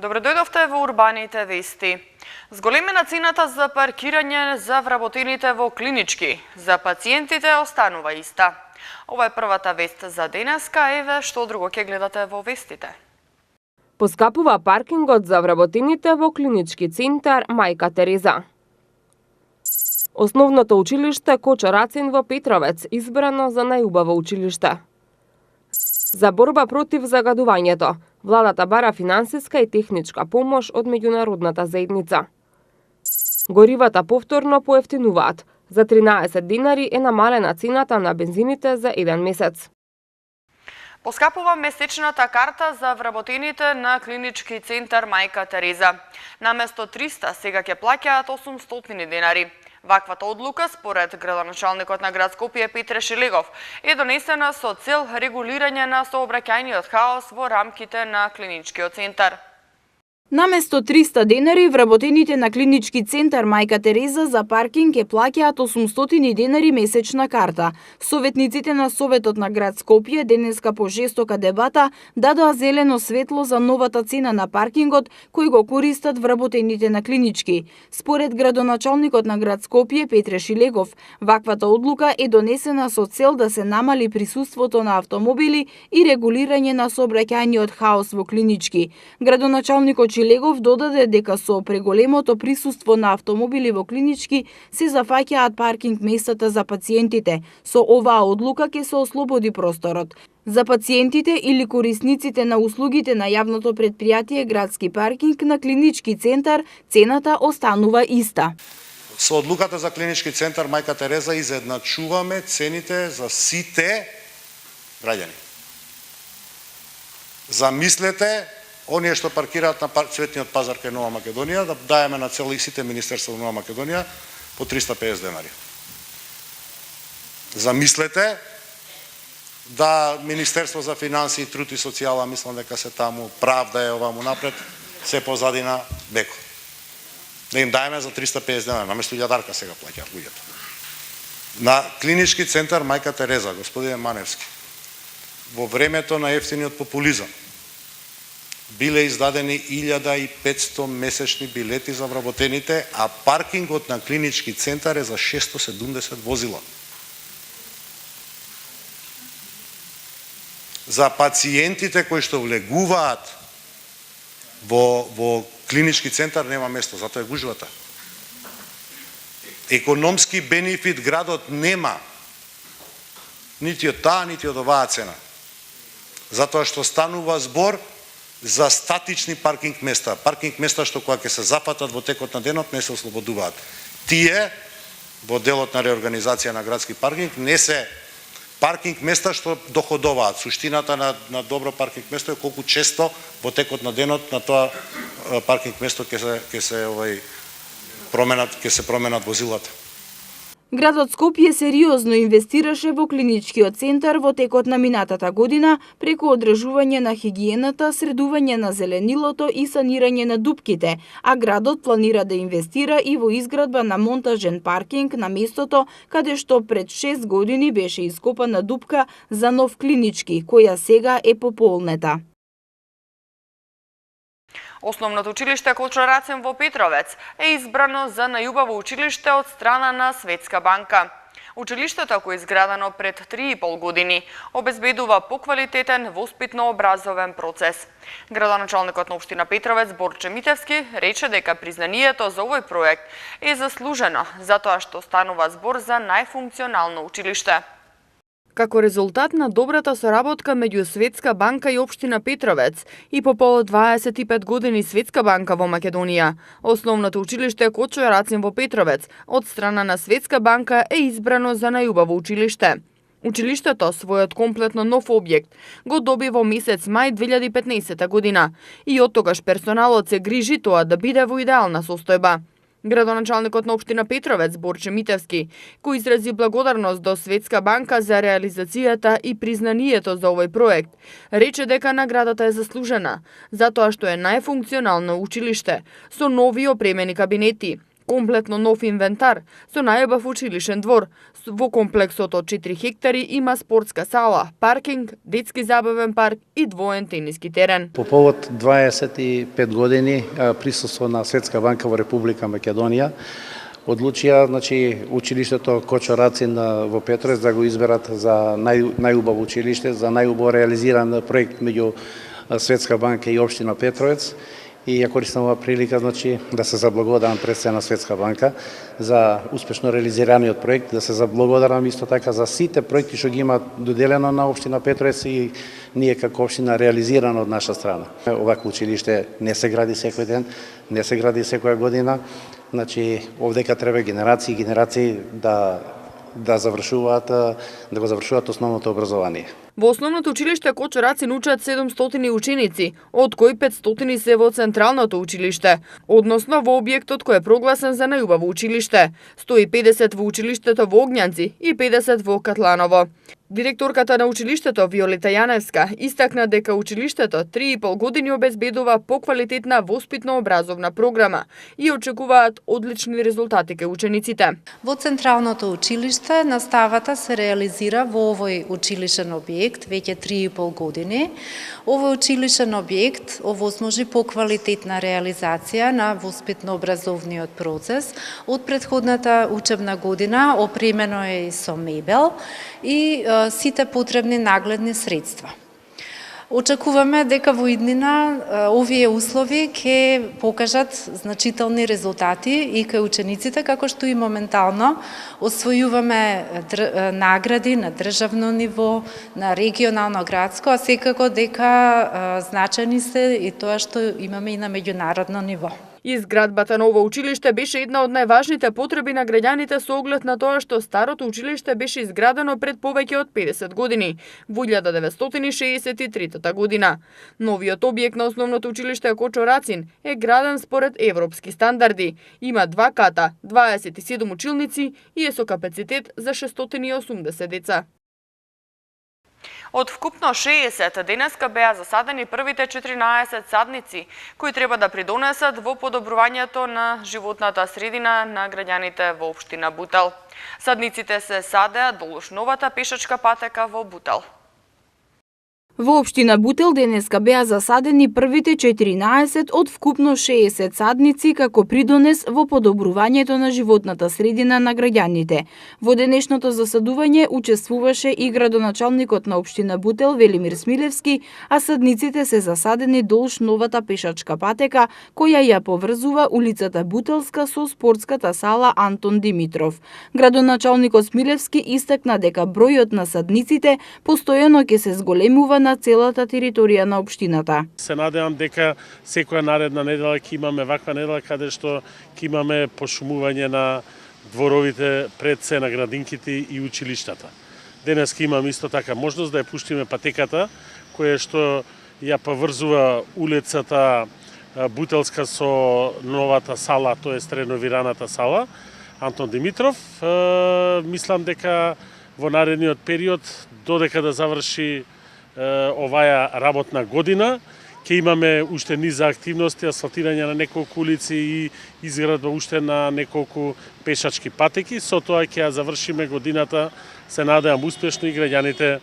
Добро дојдовте во Урбаните вести. Зголемена цената за паркирање за вработените во клинички, за пациентите останува иста. Ова е првата вест за денеска, еве што друго ќе гледате во вестите. Поскапува паркингот за вработените во клинички центар Мајка Тереза. Основното училиште Кочо Рацин во Петровец избрано за најубаво училиште. За борба против загадувањето, владата бара финансиска и техничка помош од меѓународната заедница. Горивата повторно поевтинуваат. За 13 динари е намалена цената на бензините за 1 месец. Поскапува месечната карта за вработените на клинички центар Мајка Тереза. Наместо 300 сега ќе плаќаат 800 динари. Ваквата одлука, според градоначалникот на град Скопје Петре Шилегов, е донесена со цел регулирање на сообраќајниот хаос во рамките на клиничкиот центар. Наместо 300 денари, вработените на клинички центар Мајка Тереза за паркинг ќе плаќаат 800 денари месечна карта. Советниците на Советот на град Скопје денеска по жестока дебата дадоа зелено светло за новата цена на паркингот кој го користат вработените на клинички. Според градоначалникот на град Скопје Петре Шилегов, ваквата одлука е донесена со цел да се намали присуството на автомобили и регулирање на сообраќајниот хаос во клинички. Градоначалникот Шилегов додаде дека со преголемото присуство на автомобили во клинички се зафаќаат паркинг местата за пациентите. Со оваа одлука ќе се ослободи просторот. За пациентите или корисниците на услугите на јавното предпријатие градски паркинг на клинички центар, цената останува иста. Со одлуката за клинички центар Мајка Тереза изедначуваме цените за сите граѓани. Замислете оние што паркираат на цветниот пазар кај Нова Македонија, да даеме на цели сите министерства во Нова Македонија по 350 денари. Замислете да Министерство за финансии, труд и социјала, мислам дека се таму, правда е оваму напред, се позадина Беко. Да им даеме за 350 денари, наместо 1000 сега плаќаат луѓето. На клинички центар Мајка Тереза, господине Маневски, во времето на ефтиниот популизам, биле издадени 1500 месечни билети за вработените, а паркингот на клинички центар е за 670 возила. За пациентите кои што влегуваат во клинички центар нема место, затоа е гужвата. Економски бенефит градот нема, нити од таа, нити од оваа цена. Затоа што станува збор за статични паркинг места што кога ќе се зафатат во текот на денот не се ослободуваат. Тие во делот на реорганизација на градски паркинг не се паркинг места што доходуваат. Суштината на добро паркинг место е колку често во текот на денот на тоа паркинг место ќе се променат возилата. Градот Скопје сериозно инвестираше во клиничкиот центар во текот на минатата година преку одржување на хигиената, средување на зеленилото и санирање на дупките, а градот планира да инвестира и во изградба на монтажен паркинг на местото каде што пред 6 години беше ископана дупка за нов клинички, која сега е пополнета. Основното училиште Кочо Рацин во Петровец е избрано за најубаво училиште од страна на Светска банка. Училиштето, кој е изградено пред 3,5 години, обезбедува поквалитетен воспитно-образовен процес. Градоначалникот на општина Петровец Борче Митевски рече дека признанието за овој проект е заслужено, затоа што станува збор за најфункционално училиште. Како резултат на добрата соработка меѓу Светска банка и општина Петровец и по повод 25 години Светска банка во Македонија, основното училиште Кочо Рацин во Петровец од страна на Светска банка е избрано за најубаво училиште. Училиштето својот комплетно нов објект го доби во месец мај 2015 година и оттогаш персоналот се грижи тоа да биде во идеална состојба. Градоначалникот на општина Петровец Борче Митевски, кој изрази благодарност до Светска банка за реализацијата и признанието за овој проект, рече дека наградата е заслужена, затоа што е најфункционално училиште, со нови опремени кабинети, комплетно нов инвентар со најубав училишен двор. Во комплексот од 4 хектари има спортска сала, паркинг, детски забавен парк и двоен тениски терен. По повод 25 години присуство на Светска банка во Република Македонија, одлучија училиштето Кочо Рацин во Петровец да го изберат за најубаво училиште, за најубаво реализиран проект меѓу Светска банка и општина Петровец. И ја користам ова прилика да се заблагодарам пред се на Светска банка за успешно реализираниот проект, да се заблагодарам исто така за сите проекти што ги има доделено на општина Петровец и ние како општина реализирано од наша страна. Овакво училиште не се гради секој ден, не се гради секоја година. Овдека треба генерации да го завршуваат основното образование. Во основното училиште Кочо Рацин учат 700 ученици, од кои 500 се во Централното училиште, односно во објектот кој е прогласен за најубаво училиште. 150 во училиштето во Огњанци и 50 во Катланово. Директорката на училиштето Виолета Јаневска истакна дека училиштето 3,5 години обезбедува поквалитетна воспитно-образовна програма и очекуваат одлични резултати кај учениците. Во Централното училиште наставата се реализира во овој училишен објект веќе 3,5 години. Овој училишен објект овозможи поквалитетна реализација на воспитно-образовниот процес. Од претходната учебна година опремено е и со мебел и сите потребни нагледни средства. Очекуваме дека во иднина овие услови ќе покажат значителни резултати и кај учениците, како што и моментално освојуваме награди на државно ниво, на регионално, градско, а секако дека значајни се и тоа што имаме и на меѓународно ниво. Изградбата на ово училиште беше една од најважните потреби на граѓаните со оглед на тоа што старото училиште беше изградено пред повеќе од 50 години, во 1963 година. Новиот објект на основното училиште Кочо Рацин е граден според европски стандарди. Има 2 ката, 27 училници и е со капацитет за 680 деца. Од вкупно 60 денеска беа засадени првите 14 садници, кои треба да придонесат во подобрувањето на животната средина на граѓаните во општина Бутел. Садниците се садеа долуш новата пешачка патека во Бутел. Во општина Бутел денеска беа засадени првите 14 од вкупно 60 садници како придонес во подобрувањето на животната средина на граѓаните. Во денешното засадување учествуваше и градоначалникот на општина Бутел Велимир Смилевски, а садниците се засадени долж новата пешачка патека која ја поврзува улицата Бутелска со спортската сала Антон Димитров. Градоначалникот Смилевски истакна дека бројот на садниците постојано ќе се зголемува на целата територија на општината. Се надевам дека секоја наредна недела ќе имаме ваква недела каде што ќе имаме пошумување на дворовите пред се на градинките и училиштата. Денес ќе имаме исто така можност да ја пуштиме патеката која што ја поврзува улицата Бутелска со новата сала, тоест реновираната сала Антон Димитров. Мислам дека во наредниот период додека да заврши оваа работна година, ќе имаме уште низ активности, асфалтирање на неколку улици и изградба уште на неколку пешачки патеки. Со тоа ќе ја завршиме годината, се надевам успешно и граѓаните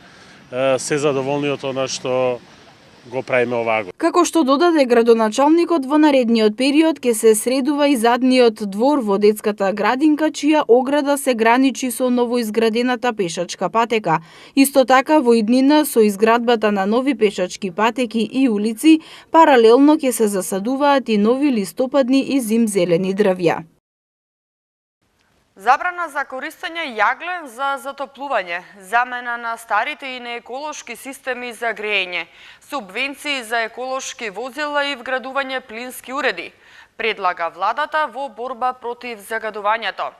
се задоволни од она што го правиме оваа година. Како што додаде градоначалникот, во наредниот период ќе се средува и задниот двор во детската градинка, чија ограда се граничи со новоизградената пешачка патека. Исто така, во иднина со изградбата на нови пешачки патеки и улици, паралелно ќе се засадуваат и нови листопадни и зимзелени дрвја. Забрана за користење јаглен за затоплување, замена на старите и нееколошки системи за грејење, субвенции за еколошки возила и вградување плински уреди, предлага владата во борба против загадувањето,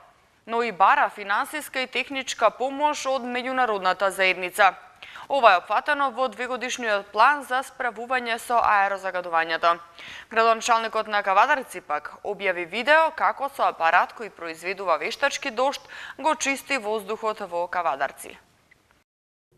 но и бара финансиска и техничка помош од меѓународната заедница. Ова е опфатено во 2-годишниот план за справување со аерозагадувањето. Градоначалникот на Кавадарци пак објави видео како со апарат кој произведува вештачки дожд го чисти воздухот во Кавадарци.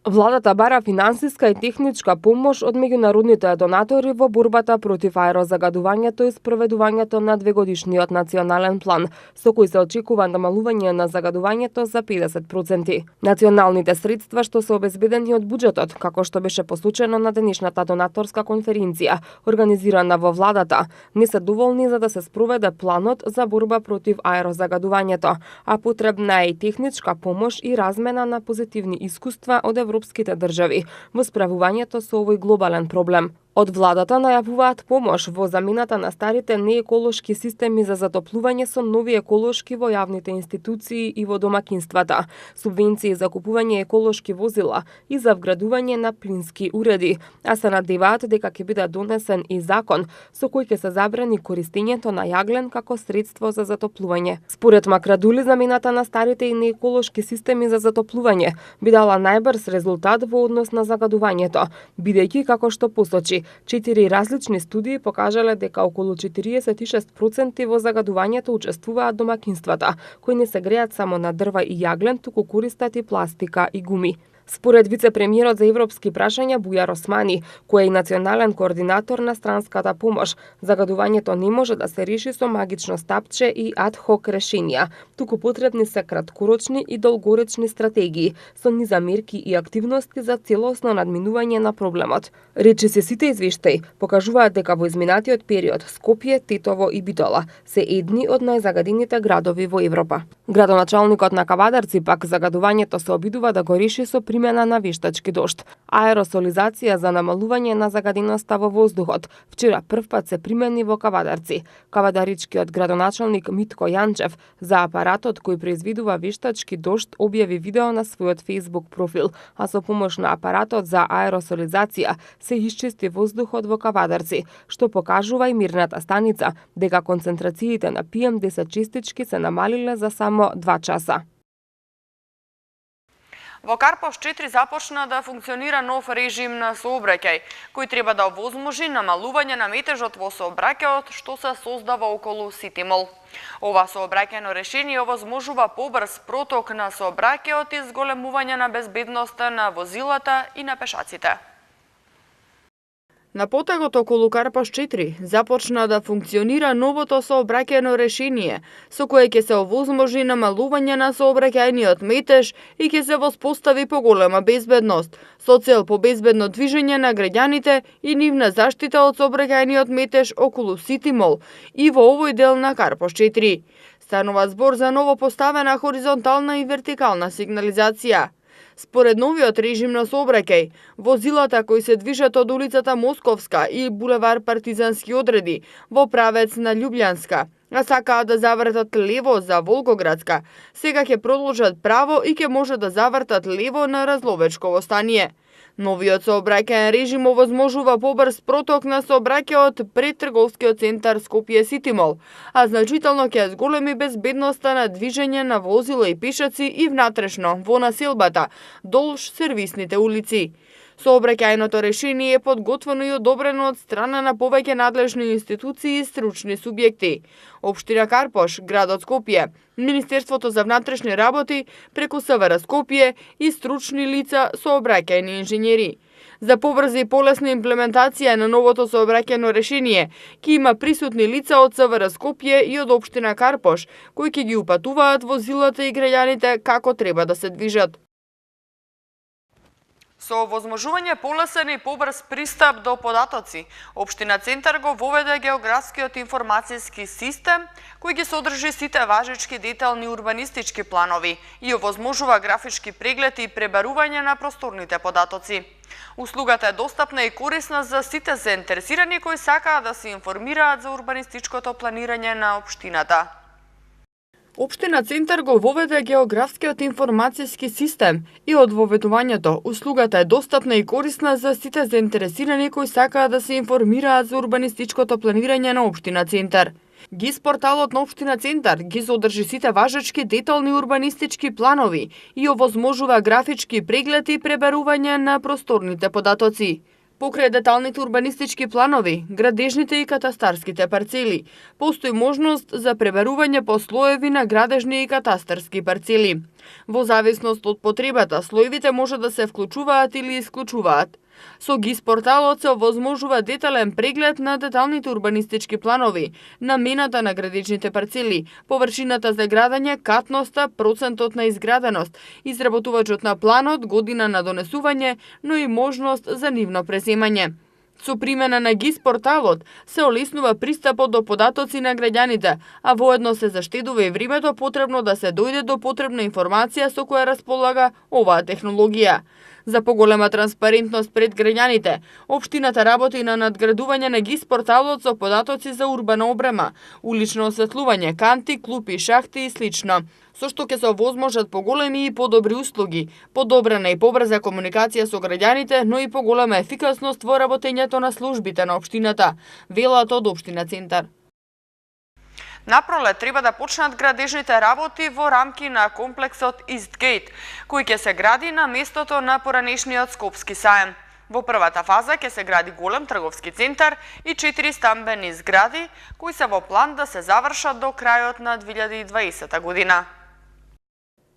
Владата бара финансиска и техничка помош од меѓународните донатори во борбата против аерозагадувањето и спроведувањето на двегодишниот национален план, со кој се очекува намалување на загадувањето за 50%. Националните средства што се обезбедени од буџетот, како што беше посочено на денешната донаторска конференција, организирана во владата, не се доволни за да се спроведе планот за борба против аерозагадувањето, а потребна е и техничка помош и размена на позитивни искуства од европските држави во справувањето со овој глобален проблем. Од владата најавуваат помош во замената на старите нееколошки системи за затоплување со нови еколошки во јавните институции и во домакинствата, субвенции за купување еколошки возила и за вградување на плински уреди, а се надеваат дека ќе биде донесен и закон со кој ќе се забрани користењето на јаглен како средство за затоплување. Според Макрадули, замената на старите и нееколошки системи за затоплување би дала најбрз резултат во однос на загадувањето, бидејќи како што посочи, 4 различни студии покажале дека околу 46% во загадувањето учествуваат домакинствата, кои не се греат само на дрва и јаглен, туку користат и пластика и гуми. Според вице-премиерот за европски прашања Бујар Османи, кој е и национален координатор на странската помош, загадувањето не може да се реши со магично стапче и ад-хок решенија, туку потребни се краткорочни и долгоречни стратегии со низа мерки и активности за целосно надминување на проблемот. Речиси сите извештаи покажуваат дека во изминатиот период Скопје, Тетово и Битола се едни од најзагадените градови во Европа. Градоначалникот на Кавадарци пак загадувањето се обидува да го реши со примена на вештачки дожд. Аеросолизација за намалување на загаденоста во воздухот вчера првпат се примени во Кавадарци. Кавадаричкиот градоначалник Митко Јанчев за апаратот кој произведува вештачки дожд објави видео на својот Facebook профил, а со помош на апаратот за аеросолизација се исчисти воздухот во Кавадарци, што покажува и мирната станица дека концентрациите на PM10 честички се намалиле за само 2 часа. Во Карпош 4 започна да функционира нов режим на сообраќај, кој треба да овозможи намалување на метежот во сообраќајот што се создава околу Ситимол. Ова сообраќајно решение овозможува побрз проток на сообраќајот и зголемување на безбедноста на возилата и на пешаците. На потегот околу Карпош 4 започна да функционира новото сообраќајно решение, со кое ќе се овозможи намалување на сообраќајниот метеж и ќе се воспостави поголема безбедност, со цел по безбедно движење на граѓаните и нивна заштита од сообраќајниот метеж околу Ситимол и во овој дел на Карпош 4. Станува збор за ново поставена хоризонтална и вертикална сигнализација. Според новиот режим на сообраќај, возилата кои се движат од улицата Московска и булевар Партизански одреди во правец на Љубљанска, а сакаат да завртат лево за Волгоградска, сега ќе продолжат право и ќе може да завртат лево на Разловечково стание. Новиот сообраќајен режим овозможува побрз проток на сообраќајот пред трговскиот центар Скопје Ситимол, а значително ќе зголеми безбедноста на движење на возила и пешаци и внатрешно во населбата, долж сервисните улици. Сообраќајното решение е подготвено и одобрено од страна на повеќе надлежни институции и стручни субјекти. Општина Карпош, градот Скопје, Министерството за внатрешни работи, преку СВР Скопје и стручни лица сообраќајни инженери. За побрза и полесна имплементација на новото сообраќајно решение, ќе има присутни лица од СВР Скопје и од општина Карпош, кои ќе ги упатуваат возилата и граѓаните како треба да се движат. Со овозможување полесен и побрз пристап до податоци, Општина Центар го воведе географскиот информацијски систем, кој ги содржи сите важечки детални урбанистички планови и овозможува графички преглед и пребарување на просторните податоци. Услугата е достапна и корисна за сите заинтересирани кои сакаат да се информираат за урбанистичкото планирање на општината. Општина Центар го воведе географскиот информацијски систем и од воведувањето услугата е достапна и корисна за сите заинтересирани кои сакаат да се информираат за урбанистичкото планирање на Општина Центар. ГИС порталот на Општина Центар ги содржи сите важечки детални урбанистички планови и овозможува графички преглед и пребарување на просторните податоци. Покрај деталните урбанистички планови, градежните и катастарските парцели, постои можност за пребарување по слоеви на градежни и катастарски парцели. Во зависност од потребата, слоевите може да се вклучуваат или исклучуваат. Со ГИС порталот се овозможува детален преглед на деталните урбанистички планови, намената на градежните парцели, површината за градење, катноста, процентот на изграденост, изработувачот на планот, година на донесување, но и можност за нивно преземање. Со примена на ГИС порталот се олеснува пристапот до податоци на граѓаните, а воедно се заштедува и времето потребно да се дојде до потребна информација со која располага оваа технологија. За поголема транспарентност пред граѓаните, општината работи на надградување на ГИС порталот со податоци за урбана обрема, улично осветлување, канти, клупи, шахти и слично, со што ќе се овозможат поголеми и подобри услуги, подобрена и побрза комуникација со граѓаните, но и поголема ефикасност во работењето на службите на општината, велат од Општина Центар. Напролет треба да почнат градежните работи во рамки на комплексот Истгейт, кој ќе се гради на местото на поранешниот Скопски саем. Во првата фаза ќе се гради голем трговски центар и 4 стамбени згради, кои се во план да се завршат до крајот на 2020 година.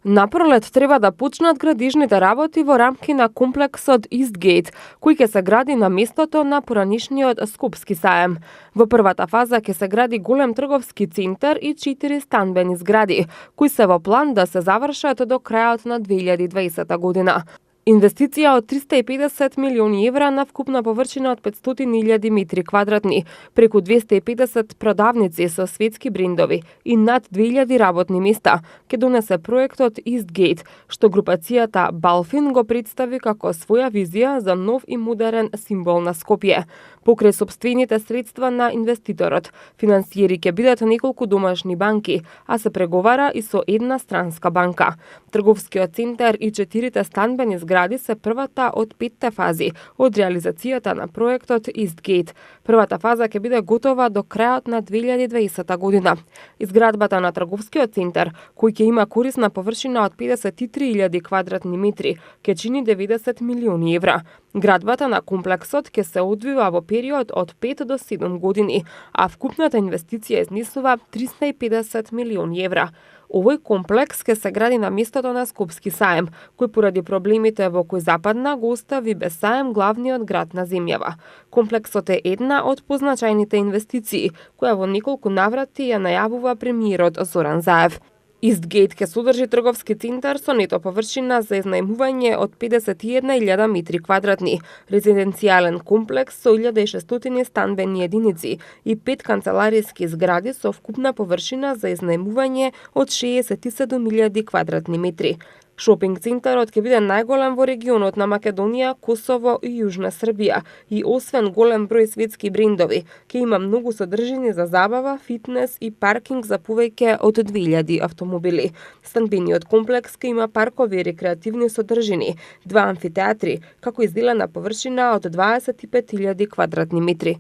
Напролет треба да почнат градежните работи во рамки на комплексот Истгейт, кој ќе се гради на местото на поранешниот Скопски саем. Во првата фаза ќе се гради голем трговски центар и 4 станбени згради, кои се во план да се завршат до крајот на 2020 година. Инвестиција од 350 милиони евра на вкупна површина од 500.000 метри квадратни, преку 250 продавници со светски брендови и над 2000 работни места, ќе донесе проектот Истгейт, што групацијата Балфин го представи како своја визија за нов и модерен символ на Скопје. Покрај сопствените средства на инвеститорот, финансиери ќе бидат неколку домашни банки, а се преговара и со една странска банка. Трговскиот центар и 4 станбени згради се првата од 5 фази од реализацијата на проектот Истгейт. Првата фаза ќе биде готова до крајот на 2020 година. Изградбата на трговскиот центар, кој ќе има корисна површина од 53.000 квадратни метри, ќе чини 90 милиони евра. Градбата на комплексот ќе се одвива во период од 5 до 7 години, а вкупната инвестиција изнесува 350 милиони евра. Овој комплекс ќе се гради на местото на Скопски саем, кој поради проблемите во кој западна го остави без саем главниот град на земјава. Комплексот е една од позначајните инвестиции, која во неколку наврати ја најавува премиерот Зоран Заев. Истгейт ќе содржи трговски центар со нето површина за изнајмување од 51.000 метри квадратни, резиденцијален комплекс со 1600 станбени единици и 5 канцелариски згради со вкупна површина за изнајмување од 67.000 квадратни метри. Шопинг центарот ќе биде најголем во регионот на Македонија, Косово и Јужна Србија и освен голем број светски брендови, ќе има многу содржини за забава, фитнес и паркинг за повеќе од 2000 автомобили. Станбениот комплекс ќе има паркови и рекреативни содржини, 2 амфитеатри, како изделена површина од 25.000 квадратни метри.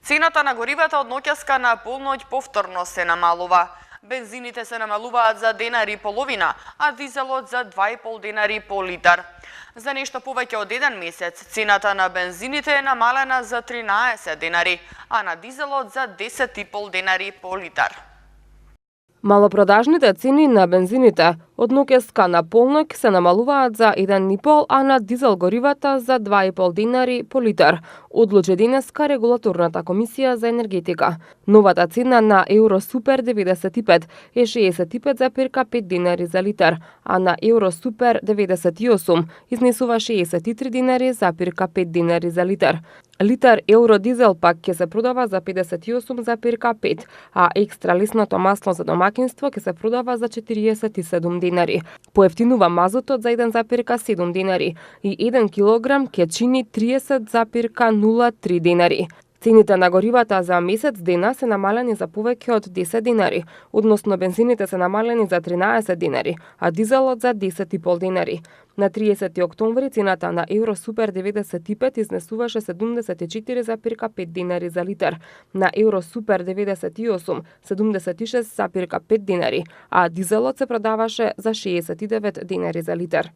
Цената на горивата од ноќаска на полноќ повторно се намалува. Бензините се намалуваат за денари и половина, а дизелот за 2,5 денари по литар. За нешто повеќе од 1 месец, цената на бензините е намалена за 13 денари, а на дизелот за 10,5 денари по литар. Малопродажните цени на бензините од ноќаска на полноќ се намалуваат за 1,5, а на дизел горивата за 2,5 денари по литар, одлучи денеска Регулаторната комисија за енергетика. Новата цена на Евросупер 95 е 65,5 денари за литар, а на Евросупер 98 изнесува 63 денари за 5 денари за литар. Литар евродизел пак ќе се продава за 58,5, а екстра лесното масло за домакинство ќе се продава за 47 денари. Поевтинува мазутот за 1,7 денари и 1 килограм ќе чини 30,03 денари. Цените на горивата за месец дена се намалени за повеќе од 10 денари, односно бензините се намалени за 13 денари, а дизелот за 10,5 денари. На 30 октомври цената на Евросупер 95 изнесуваше 74,5 денари за литар, на Евросупер 98 76,5 денари, а дизелот се продаваше за 69 денари за литар.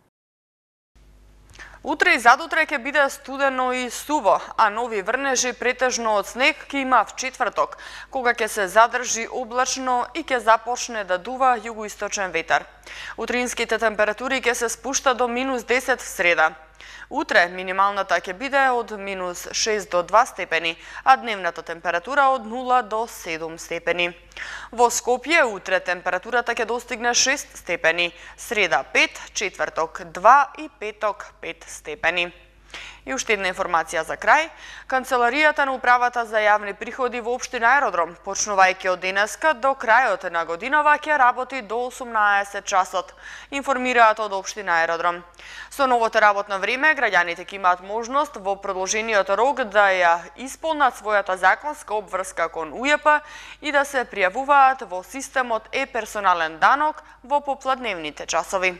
Утре и задутре ќе биде студено и суво, а нови врнежи претежно од снег ќе има в четврток, кога ќе се задржи облачно и ќе започне да дува југоисточен ветар. Утринските температури ќе се спушта до -10 в среда. Утре минималната ќе биде од -6 до 2 степени, а дневната температура од 0 до 7 степени. Во Скопје утре температурата ќе достигне 6 степени, среда 5, четврток 2 и петок 5 степени. И уште една информација за крај. Канцеларијата на Управата за јавни приходи во општина Аеродром, почнувајќи од денеска до крајот на годинава, ќе работи до 18 часот, информираат од општина Аеродром. Со новото работно време, граѓаните ќе имаат можност во продолжениот рок да ја исполнат својата законска обврска кон УЈП и да се пријавуваат во системот е-персонален данок во попладневните часови.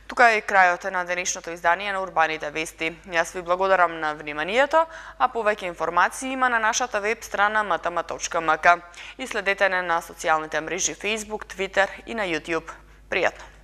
Тука е крајот на денешното издание на Урбаните вести. Јас ви благодарам на вниманието, а повеќе информации има на нашата веб страна mtm.mk и следете на социјалните мрежи Facebook, Twitter и на YouTube. Пријатно!